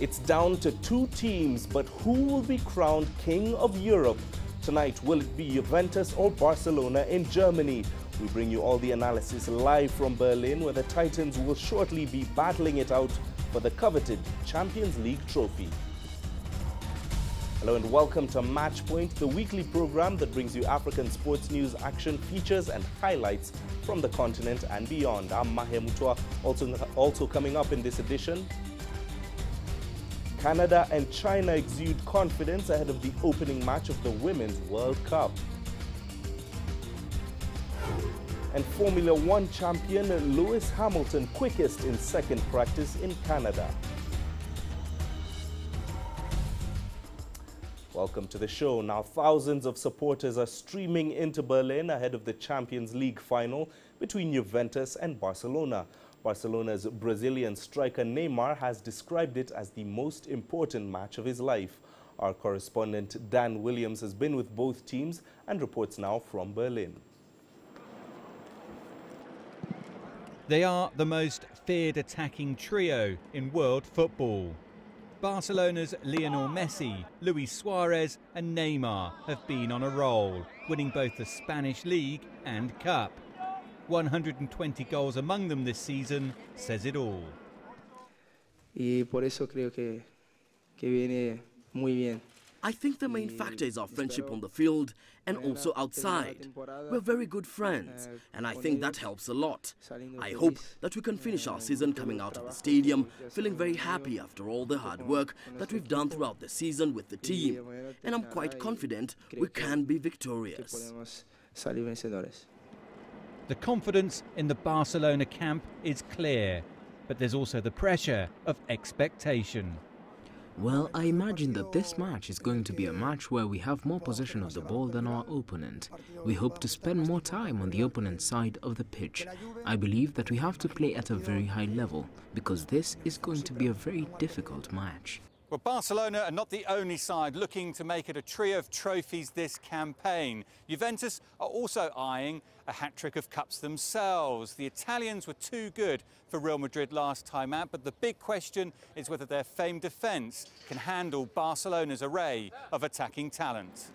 It's down to two teams, but who will be crowned King of Europe? Tonight, will it be Juventus or Barcelona in Germany? We bring you all the analysis live from Berlin, where the Titans will shortly be battling it out for the coveted Champions League trophy. Hello and welcome to Match Point, the weekly program that brings you African sports news, action, features and highlights from the continent and beyond. I'm Mahe Mutua. Also coming up in this edition, Canada and China exude confidence ahead of the opening match of the Women's World Cup. And Formula One champion Lewis Hamilton quickest in second practice in Canada. Welcome to the show. Now, thousands of supporters are streaming into Berlin ahead of the Champions League final between Juventus and Barcelona. Barcelona's Brazilian striker Neymar has described it as the most important match of his life. Our correspondent Dan Williams has been with both teams and reports now from Berlin. They are the most feared attacking trio in world football. Barcelona's Lionel Messi, Luis Suarez and Neymar have been on a roll, winning both the Spanish League and Cup. 120 goals among them this season says it all. Y por eso creo que viene muy bien. I think the main factor is our friendship on the field and also outside. We're very good friends, and I think that helps a lot. I hope that we can finish our season coming out of the stadium feeling very happy after all the hard work that we've done throughout the season with the team. And I'm quite confident we can be victorious. The confidence in the Barcelona camp is clear, but there's also the pressure of expectation. Well, I imagine that this match is going to be a match where we have more possession of the ball than our opponent. We hope to spend more time on the opponent's side of the pitch. I believe that we have to play at a very high level because this is going to be a very difficult match. Well, Barcelona are not the only side looking to make it a trio of trophies this campaign. Juventus are also eyeing a hat-trick of cups themselves. The Italians were too good for Real Madrid last time out, but the big question is whether their famed defence can handle Barcelona's array of attacking talent.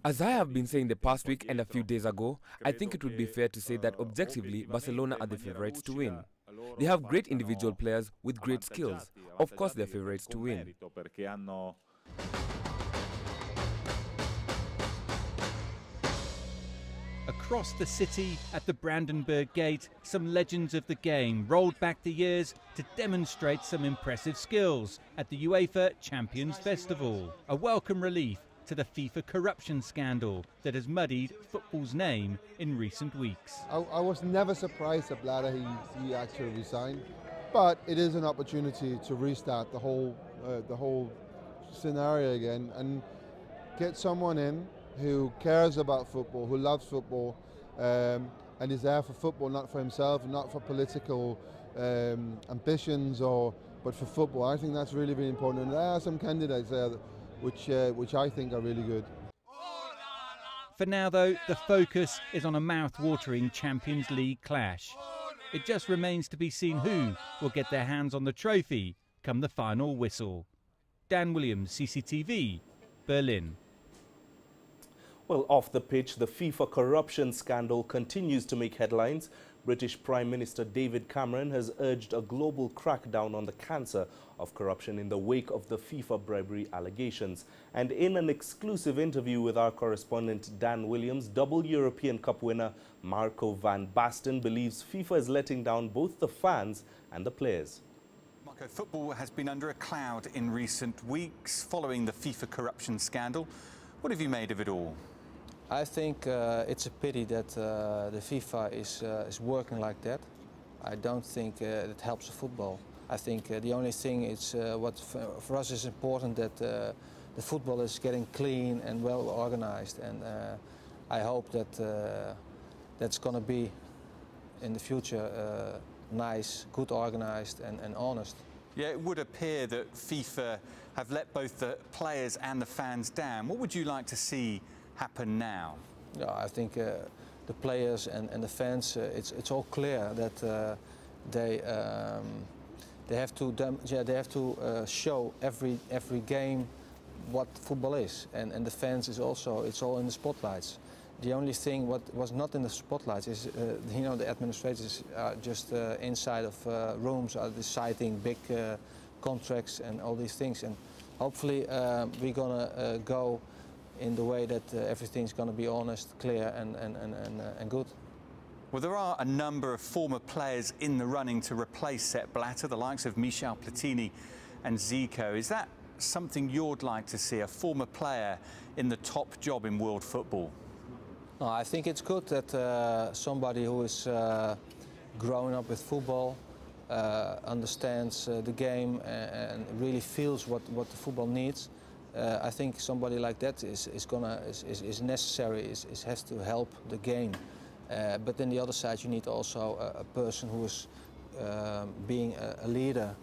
As I have been saying the past week and a few days ago, I think it would be fair to say that objectively Barcelona are the favourites to win. They have great individual players with great skills. Of course they're favourites to win. Across the city at the Brandenburg Gate, some legends of the game rolled back the years to demonstrate some impressive skills at the UEFA Champions Festival. A welcome relief to the FIFA corruption scandal that has muddied football's name in recent weeks. I was never surprised that Blatter he actually resigned, but it is an opportunity to restart the whole scenario again and get someone in who cares about football, who loves football, and is there for football, not for himself, not for political ambitions, but for football. I think that's really, really important. And there are some candidates there which I think are really good. For now, though, the focus is on a mouth-watering Champions League clash. It just remains to be seen who will get their hands on the trophy come the final whistle. Dan Williams, CCTV, Berlin. Well, off the pitch, the FIFA corruption scandal continues to make headlines. British Prime Minister David Cameron has urged a global crackdown on the cancer of corruption in the wake of the FIFA bribery allegations. And in an exclusive interview with our correspondent Dan Williams, double European Cup winner Marco van Basten believes FIFA is letting down both the fans and the players. Marco, football has been under a cloud in recent weeks following the FIFA corruption scandal. What have you made of it all? I think it's a pity that the FIFA is working like that. I don't think it helps the football. I think the only thing is what for us is important that the football is getting clean and well organized, and I hope that that's going to be in the future nice, good organized and honest. Yeah, it would appear that FIFA have let both the players and the fans down. What would you like to see happen now? Yeah, I think the players and the fans, it's all clear that they have to show every game what football is, and the fans is also, it's all in the spotlights. The only thing what was not in the spotlights is, you know, the administrators are just inside of rooms are deciding big contracts and all these things, and hopefully we're gonna go in the way that everything's gonna be honest, clear and good. Well, there are a number of former players in the running to replace Sepp Blatter, the likes of Michel Platini and Zico. Is that something you'd like to see, a former player in the top job in world football? No, I think it's good that somebody who is growing up with football understands the game and really feels what the football needs. I think somebody like that is necessary, has to help the game. But then the other side, you need also a person who is being a leader,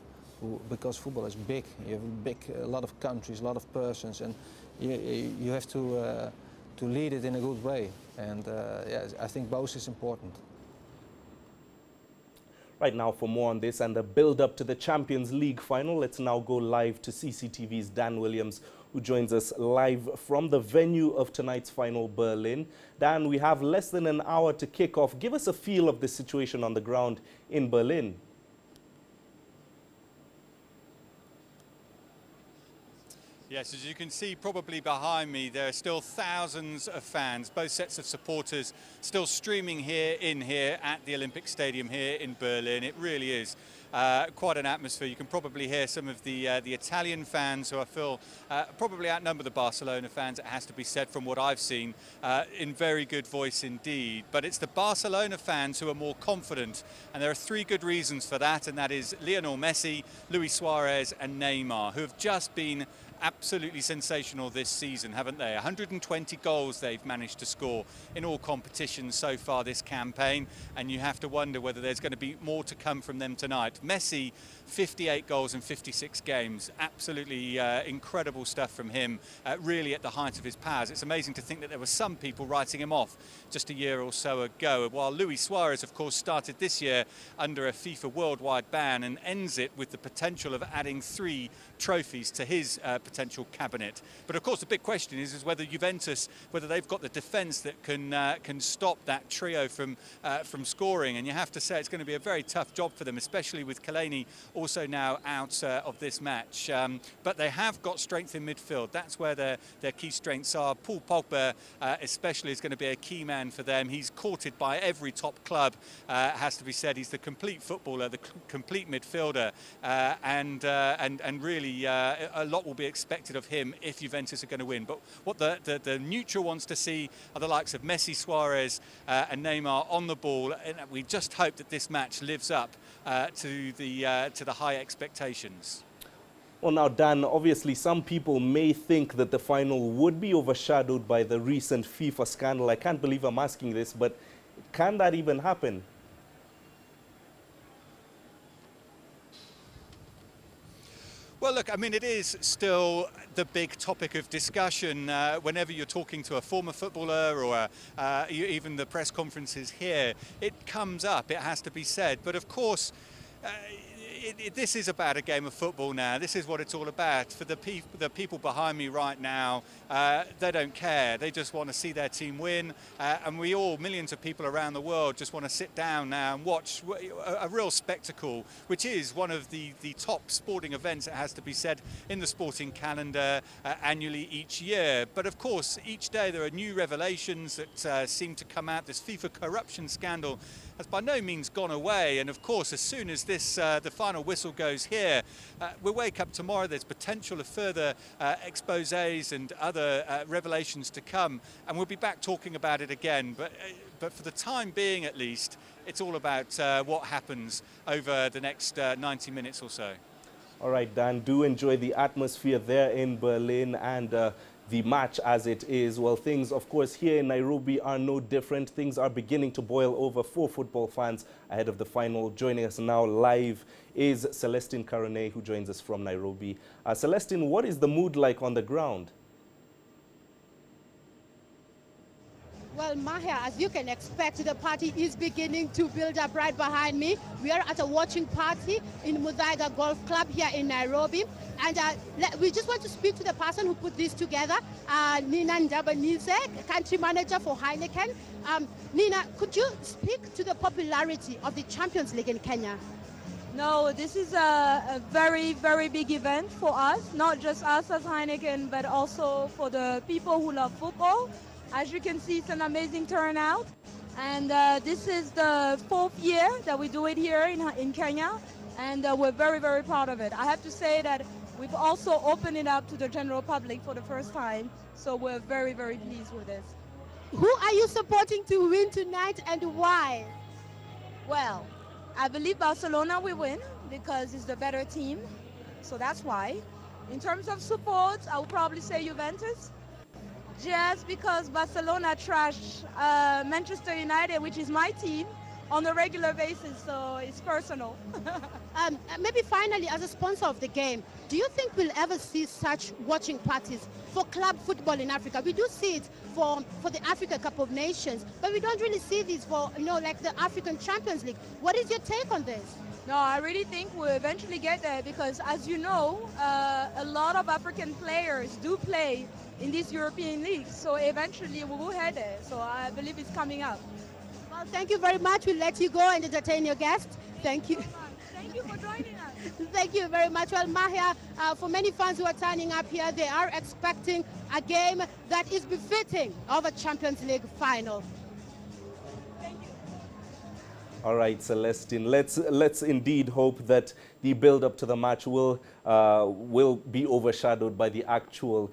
because football is big. You have a lot of countries, a lot of persons, and you have to lead it in a good way. And yeah, I think both is important. Right now, for more on this and the build-up to the Champions League final, let's now go live to CCTV's Dan Williams, who joins us live from the venue of tonight's final, Berlin. Dan, we have less than an hour to kick off. Give us a feel of the situation on the ground in Berlin. Yes, as you can see probably behind me, there are still thousands of fans, both sets of supporters still streaming here at the Olympic Stadium here in Berlin. It really is quite an atmosphere. You can probably hear some of the Italian fans who I feel probably outnumber the Barcelona fans, it has to be said from what I've seen, in very good voice indeed. But it's the Barcelona fans who are more confident, and there are three good reasons for that, and that is Lionel Messi, Luis Suarez and Neymar, who have just been absolutely sensational this season, haven't they? 120 goals they've managed to score in all competitions so far this campaign, and you have to wonder whether there's going to be more to come from them tonight. Messi, 58 goals in 56 games, absolutely incredible stuff from him, really at the height of his powers. It's amazing to think that there were some people writing him off just a year or so ago, while Luis Suarez, of course, started this year under a FIFA worldwide ban and ends it with the potential of adding 3 trophies to his potential cabinet. But of course the big question is whether Juventus, whether they've got the defence that can stop that trio from scoring, and you have to say it's going to be a very tough job for them, especially with Kaleni also now out of this match. But they have got strength in midfield. That's where their key strengths are. Paul Pogba especially is going to be a key man for them. He's courted by every top club, has to be said. He's the complete footballer, the complete midfielder, and really a lot will be expected of him if Juventus are going to win. But what the neutral wants to see are the likes of Messi, Suarez and Neymar on the ball, and we just hope that this match lives up to the high expectations. Well, now, Dan, obviously some people may think that the final would be overshadowed by the recent FIFA scandal. I can't believe I'm asking this, but can that even happen? Well, look, I mean, it is still the big topic of discussion whenever you're talking to a former footballer or even the press conferences here. It comes up, it has to be said. But of course, this is about a game of football now. This is what it's all about. For the people behind me right now, they don't care. They just want to see their team win. And we all, millions of people around the world, just want to sit down now and watch a real spectacle, which is one of the top sporting events, it has to be said, in the sporting calendar annually each year. But of course, each day there are new revelations that seem to come out. This FIFA corruption scandal has by no means gone away. And of course, as soon as this the final whistle goes here, we'll wake up tomorrow, there's potential of further exposés and other revelations to come, and we'll be back talking about it again. But for the time being, at least, it's all about what happens over the next 90 minutes or so. All right, Dan, do enjoy the atmosphere there in Berlin and the match as it is. Well, things, of course, here in Nairobi are no different. Things are beginning to boil over for football fans ahead of the final. Joining us now live is Celestine Carone, who joins us from Nairobi. Celestine, what is the mood like on the ground? Well, Well, Mahia, as you can expect, the party is beginning to build up right behind me. We are at a watching party in Muthaiga Golf Club here in Nairobi. And we just want to speak to the person who put this together, Nina Ndabanize, country manager for Heineken. Nina, could you speak to the popularity of the Champions League in Kenya? No, this is a very, very big event for us, not just us as Heineken, but also for the people who love football. As you can see, it's an amazing turnout. And this is the 4th year that we do it here in Kenya, and we're very, very proud of it. I have to say that we've also opened it up to the general public for the first time, so we're very, very pleased with this. Who are you supporting to win tonight and why? Well, I believe Barcelona will win because it's the better team, so that's why. In terms of support, I would probably say Juventus, just because Barcelona trash Manchester United, which is my team, on a regular basis, so it's personal. Maybe finally, as a sponsor of the game, do you think we'll ever see such watching parties for club football in Africa? We do see it for the Africa Cup of Nations, but we don't really see this for, like the African Champions League. What is your take on this? No, I really think we'll eventually get there because, as you know, a lot of African players do play in these European leagues, so eventually we will head there. So I believe it's coming up. Well, thank you very much. We'll let you go and entertain your guests. Thank you. Thank you for joining us. Thank you very much. Well, Mahia, for many fans who are turning up here, they are expecting a game that is befitting of a Champions League final. Thank you. All right, Celestine, let's indeed hope that the build-up to the match will be overshadowed by the actual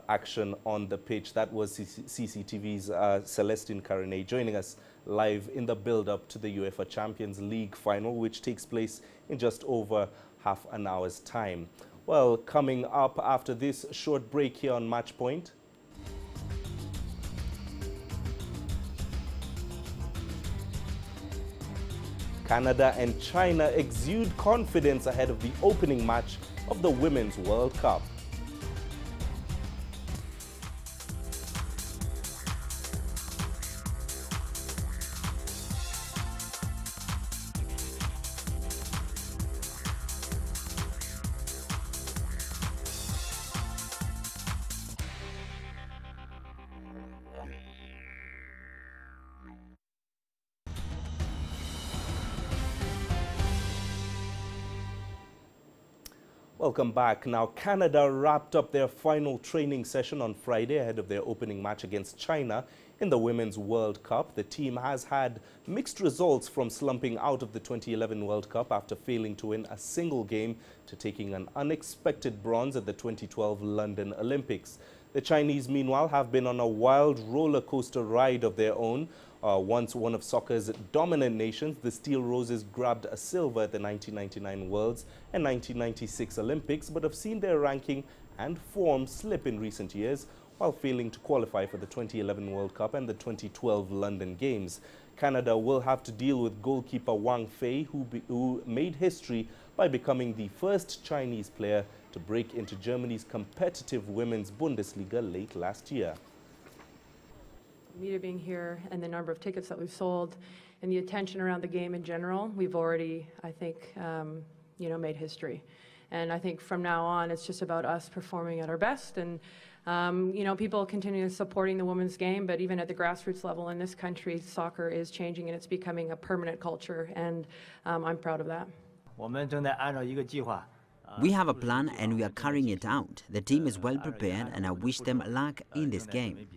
action on the pitch. That was CCTV's Celestine Karine joining us live in the build-up to the UEFA Champions League final, which takes place in just over half an hour's time. Well, coming up after this short break here on Match Point. Canada and China exude confidence ahead of the opening match of the Women's World Cup. Welcome back. Now, Canada wrapped up their final training session on Friday ahead of their opening match against China in the Women's World Cup. The team has had mixed results from slumping out of the 2011 World Cup after failing to win a single game to taking an unexpected bronze at the 2012 London Olympics. The Chinese, meanwhile, have been on a wild roller coaster ride of their own. Once one of soccer's dominant nations, the Steel Roses grabbed a silver at the 1999 Worlds and 1996 Olympics, but have seen their ranking and form slip in recent years while failing to qualify for the 2011 World Cup and the 2012 London Games. Canada will have to deal with goalkeeper Wang Fei, who made history by becoming the first Chinese player to break into Germany's competitive women's Bundesliga late last year. Media being here and the number of tickets that we've sold and the attention around the game in general, we've already, I think, made history. And I think from now on, it's just about us performing at our best. And, people continue supporting the women's game, but even at the grassroots level in this country, soccer is changing and it's becoming a permanent culture. And I'm proud of that. We have a plan and we are carrying it out. The team is well prepared and I wish them luck in this game.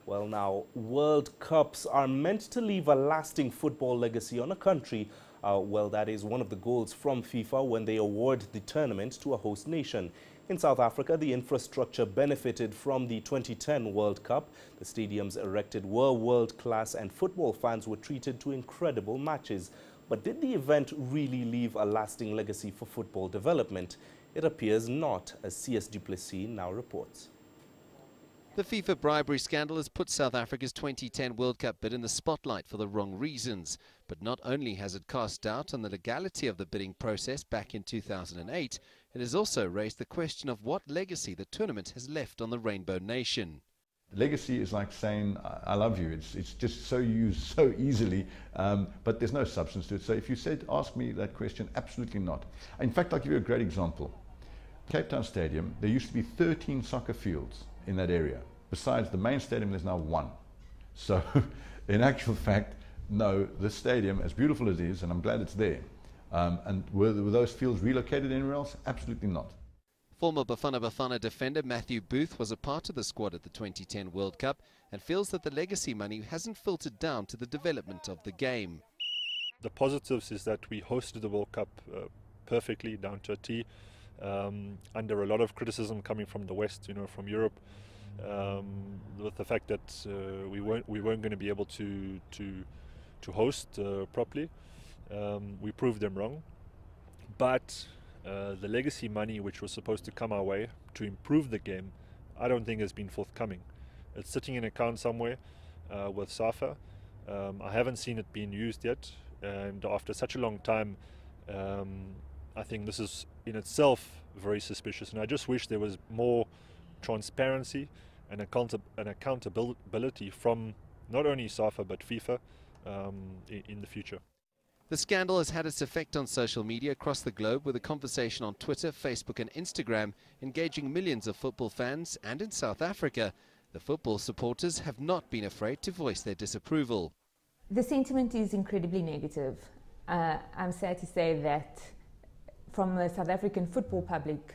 Well, now, World Cups are meant to leave a lasting football legacy on a country. That is one of the goals from FIFA when they award the tournament to a host nation. In South Africa, the infrastructure benefited from the 2010 World Cup. The stadiums erected were world-class and football fans were treated to incredible matches. But did the event really leave a lasting legacy for football development? It appears not, as CS Duplessis now reports. The FIFA bribery scandal has put South Africa's 2010 World Cup bid in the spotlight for the wrong reasons. But not only has it cast doubt on the legality of the bidding process back in 2008, it has also raised the question of what legacy the tournament has left on the Rainbow Nation. Legacy is like saying, I love you. It's just so used so easily, but there's no substance to it. So if you said, ask me that question, absolutely not. In fact, I'll give you a great example. Cape Town Stadium, there used to be 13 soccer fields in that area. Besides the main stadium, there's now 1. So in actual fact, no, the stadium, as beautiful as it is, and I'm glad it's there, and were those fields relocated anywhere else? Absolutely not. Former Bafana Bafana defender Matthew Booth was a part of the squad at the 2010 World Cup and feels that the legacy money hasn't filtered down to the development of the game. The positives is that we hosted the World Cup perfectly, down to a T, under a lot of criticism coming from the West, from Europe, with the fact that we weren't going to be able to host properly. We proved them wrong, but the legacy money which was supposed to come our way to improve the game, I don't think has been forthcoming. It's sitting in an account somewhere with SAFA. I haven't seen it being used yet, and after such a long time, I think this is in itself very suspicious, and I just wish there was more transparency and accountability from not only SAFA but FIFA in the future. The scandal has had its effect on social media across the globe, with a conversation on Twitter, Facebook and Instagram engaging millions of football fans, and in South Africa, the football supporters have not been afraid to voice their disapproval. The sentiment is incredibly negative. I'm sad to say that from the South African football public,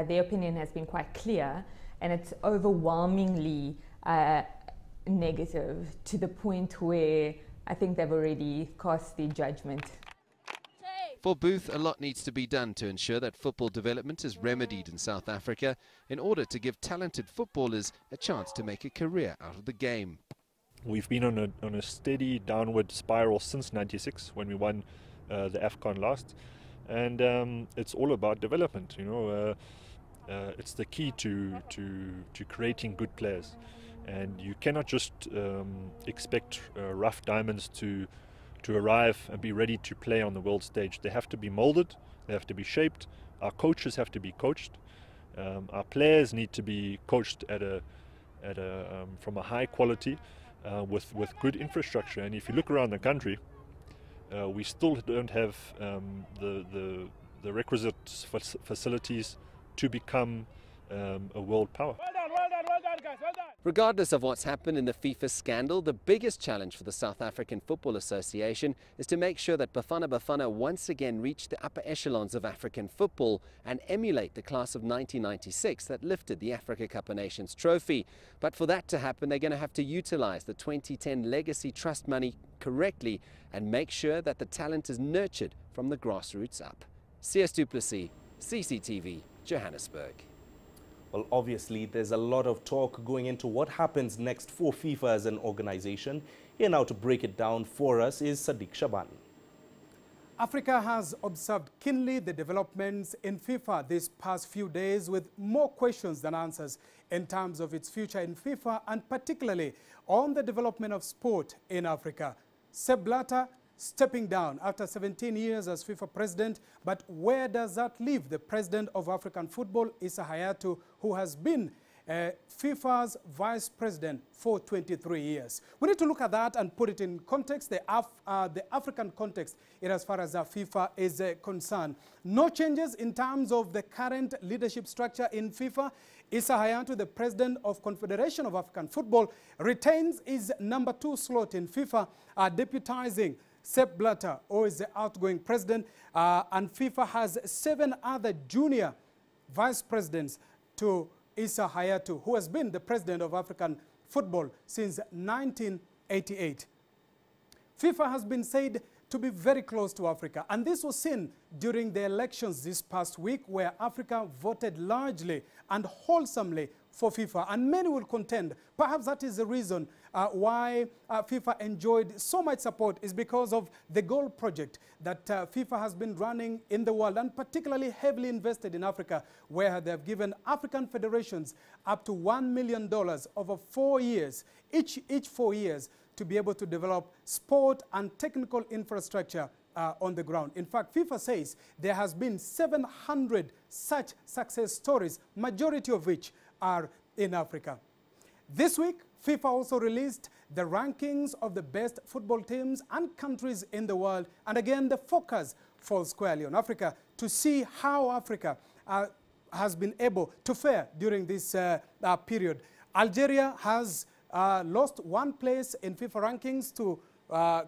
their opinion has been quite clear, and it's overwhelmingly negative, to the point where I think they've already cast their judgment. For Booth, a lot needs to be done to ensure that football development is remedied in South Africa in order to give talented footballers a chance to make a career out of the game. We've been on a steady downward spiral since '96, when we won the AFCON last, and it's all about development. It's the key to creating good players. And you cannot just expect rough diamonds to arrive and be ready to play on the world stage. They have to be molded, they have to be shaped, our coaches have to be coached, our players need to be coached from a high quality with good infrastructure. And if you look around the country, we still don't have the requisite facilities to become a world power. Regardless of what's happened in the FIFA scandal, the biggest challenge for the South African Football Association is to make sure that Bafana Bafana once again reach the upper echelons of African football and emulate the class of 1996 that lifted the Africa Cup of Nations trophy. But for that to happen, they're going to have to utilize the 2010 Legacy Trust money correctly and make sure that the talent is nurtured from the grassroots up. CS Du Plessis, CCTV, Johannesburg. Well, obviously, there's a lot of talk going into what happens next for FIFA as an organization. Here now to break it down for us is Sadiq Shaban. Africa has observed keenly the developments in FIFA these past few days, with more questions than answers in terms of its future in FIFA, and particularly on the development of sport in Africa. Sepp Blatter stepping down after 17 years as FIFA president, but where does that leave the president of African football, Issa Hayatou, who has been FIFA's vice president for 23 years? We need to look at that and put it in context, the African context, in as far as FIFA is concerned. No changes in terms of the current leadership structure in FIFA. Issa Hayatou, the president of Confederation of African Football, retains his #2 slot in FIFA, deputizing Sepp Blatter, who is the outgoing president, and FIFA has 7 other junior vice presidents to Issa Hayatou, who has been the president of African football since 1988. FIFA has been said to be very close to Africa, and this was seen during the elections this past week, where Africa voted largely and wholesomely for FIFA, and many will contend perhaps that is the reason why FIFA enjoyed so much support is because of the goal project that FIFA has been running in the world, and particularly heavily invested in Africa, where they have given African federations up to $1 million over 4 years, each 4 years, to be able to develop sport and technical infrastructure on the ground. In fact, FIFA says there has been 700 such success stories, majority of which are in Africa. This week, FIFA also released the rankings of the best football teams and countries in the world. And again, the focus falls squarely on Africa to see how Africa has been able to fare during this period. Algeria has lost 1 place in FIFA rankings to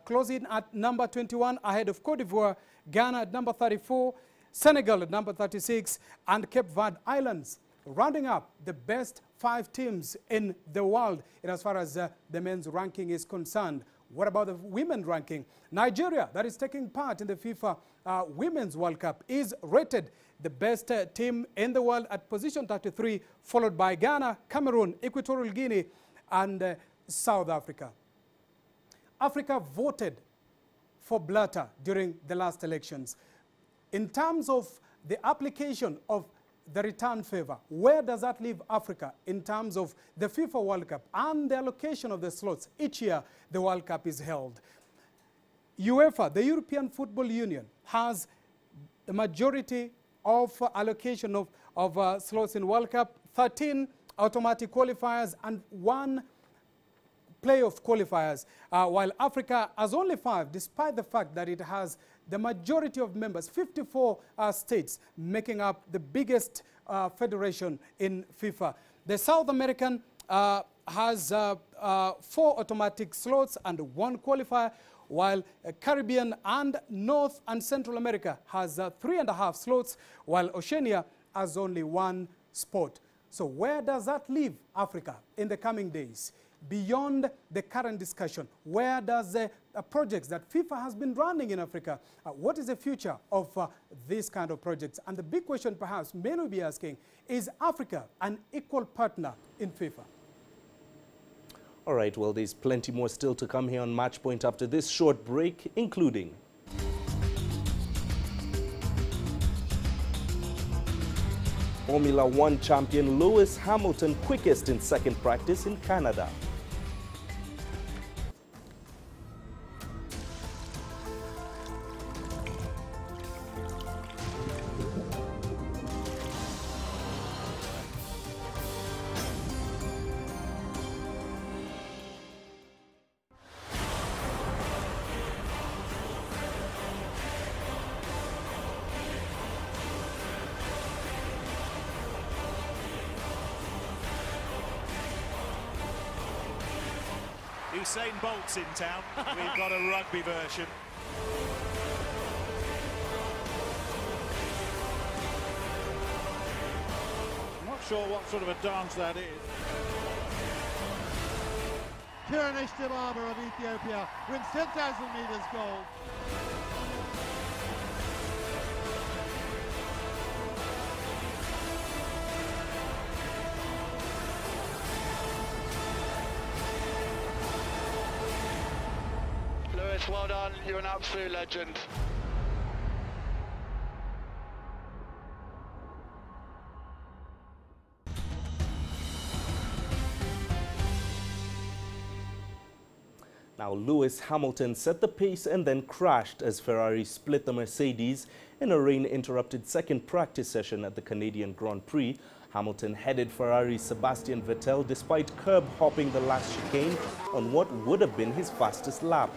close in at number 21 ahead of Cote d'Ivoire, Ghana at number 34, Senegal at number 36, and Cape Verde Islands rounding up the best 5 teams in the world in as far as the men's ranking is concerned. What about the women's ranking? Nigeria, that is taking part in the FIFA Women's World Cup, is rated the best team in the world at position 33, followed by Ghana, Cameroon, Equatorial Guinea, and South Africa. Africa voted for Blatter during the last elections. In terms of the application of the return favor, where does that leave Africa in terms of the FIFA World Cup and the allocation of the slots each year the World Cup is held? UEFA, the European Football Union, has the majority of allocation of slots in World Cup, 13 automatic qualifiers and 1 playoff qualifiers, while Africa has only 5, despite the fact that it has the majority of members, 54 states, making up the biggest federation in FIFA. The South American has 4 automatic slots and 1 qualifier, while Caribbean and North and Central America has 3.5 slots, while Oceania has only 1 spot. So where does that leave Africa in the coming days? Beyond the current discussion, where does the projects that FIFA has been running in Africa, what is the future of these kind of projects? And the big question perhaps many will be asking, is Africa an equal partner in FIFA? All right, well, there's plenty more still to come here on Match Point after this short break, including Formula 1 champion Lewis Hamilton quickest in second practice in Canada. Usain Bolt's in town. We've got a rugby version. I'm not sure what sort of a dance that is. Kiranesh Dibaba of Ethiopia wins 10,000 meters gold. Lewis, well done. You're an absolute legend. Now, Lewis Hamilton set the pace and then crashed as Ferrari split the Mercedes in a rain-interrupted second practice session at the Canadian Grand Prix. Hamilton headed Ferrari's Sebastian Vettel despite curb-hopping the last chicane on what would have been his fastest lap.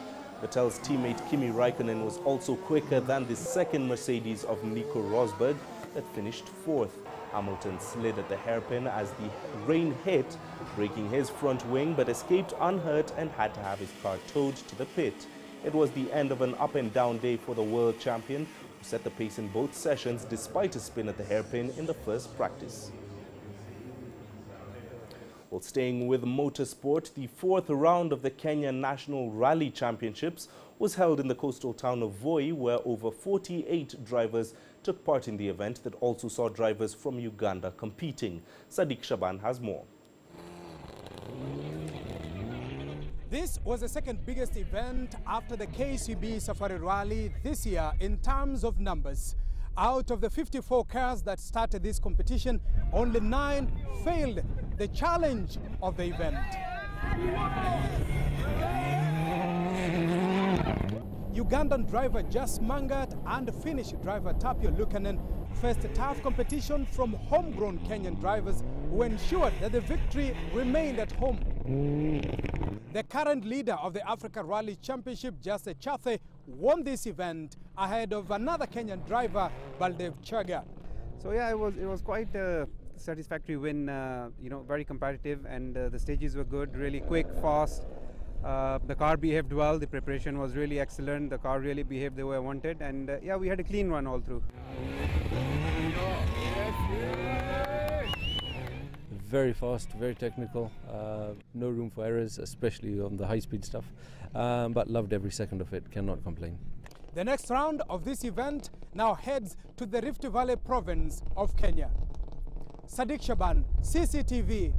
Vettel's teammate Kimi Raikkonen was also quicker than the second Mercedes of Nico Rosberg that finished 4th. Hamilton slid at the hairpin as the rain hit, breaking his front wing, but escaped unhurt and had to have his car towed to the pit. It was the end of an up-and-down day for the world champion, who set the pace in both sessions despite a spin at the hairpin in the first practice. Well, staying with motorsport, the 4th round of the Kenya National Rally Championships was held in the coastal town of Voi, where over 48 drivers took part in the event that also saw drivers from Uganda competing. Sadiq Shaban has more. This was the second biggest event after the KCB Safari Rally this year in terms of numbers. Out of the 54 cars that started this competition, only 9 failed the challenge of the event. Ugandan driver Jas Mangat and Finnish driver Tapio Lukanen faced a tough competition from homegrown Kenyan drivers who ensured that the victory remained at home. The current leader of the Africa Rally Championship, Jase Chathe, won this event ahead of another Kenyan driver, Baldev Chaga. So yeah, it was quite a satisfactory win, very competitive, and the stages were good, really quick, fast. The car behaved well, the preparation was really excellent, the car really behaved the way I wanted, and yeah, we had a clean run all through. Very fast, very technical, no room for errors, especially on the high-speed stuff, but loved every second of it, cannot complain. The next round of this event now heads to the Rift Valley province of Kenya. Sadiq Shaban, CCTV,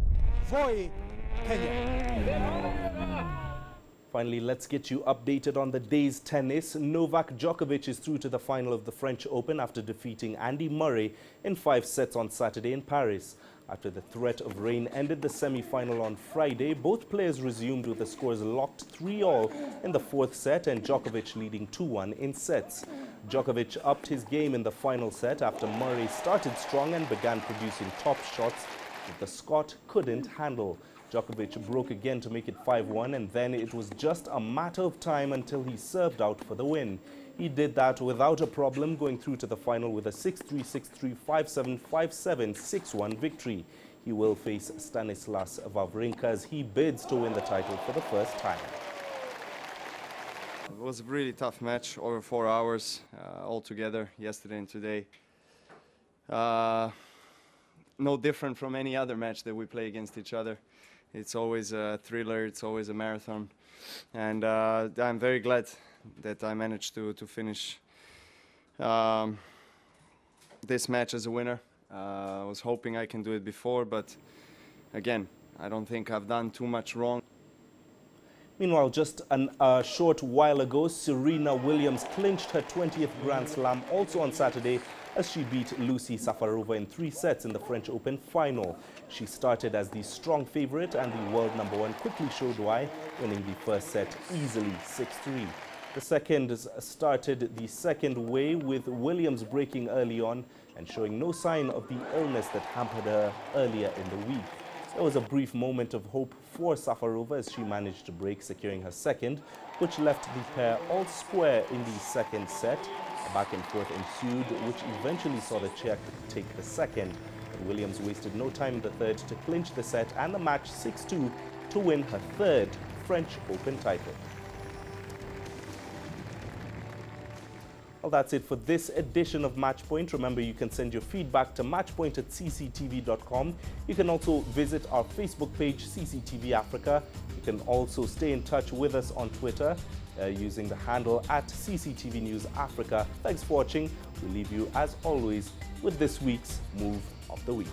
Voi, Kenya. Finally, let's get you updated on the day's tennis. Novak Djokovic is through to the final of the French Open after defeating Andy Murray in 5 sets on Saturday in Paris. After the threat of rain ended the semi-final on Friday, both players resumed with the scores locked 3-all in the 4th set and Djokovic leading 2-1 in sets. Djokovic upped his game in the final set after Murray started strong and began producing top shots that the Scot couldn't handle. Djokovic broke again to make it 5-1, and then it was just a matter of time until he served out for the win. He did that without a problem, going through to the final with a 6-3, 6-3, 5-7, 5-7, 6-1 victory. He will face Stanislas Wawrinka as he bids to win the title for the first time. It was a really tough match, over 4 hours altogether, yesterday and today. No different from any other match that we play against each other. It's always a thriller, it's always a marathon. And I'm very glad that I managed to finish this match as a winner. I was hoping I can do it before, but again, I don't think I've done too much wrong. Meanwhile, just a short while ago, Serena Williams clinched her 20th Grand Slam also on Saturday as she beat Lucy Safarova in 3 sets in the French Open final. She started as the strong favorite and the world #1 quickly showed why, winning the first set easily 6-3. The second started the second way with Williams breaking early on and showing no sign of the illness that hampered her earlier in the week. There was a brief moment of hope for Safarova as she managed to break, securing her second, which left the pair all square in the second set. A back and forth ensued, which eventually saw the Czech take the second. But Williams wasted no time in the third to clinch the set and the match 6-2 to win her 3rd French Open title. Well, that's it for this edition of Matchpoint. Remember, you can send your feedback to matchpoint@cctv.com. You can also visit our Facebook page, CCTV Africa. You can also stay in touch with us on Twitter using the handle @CCTV News Africa. Thanks for watching. We leave you, as always, with this week's Move of the Week.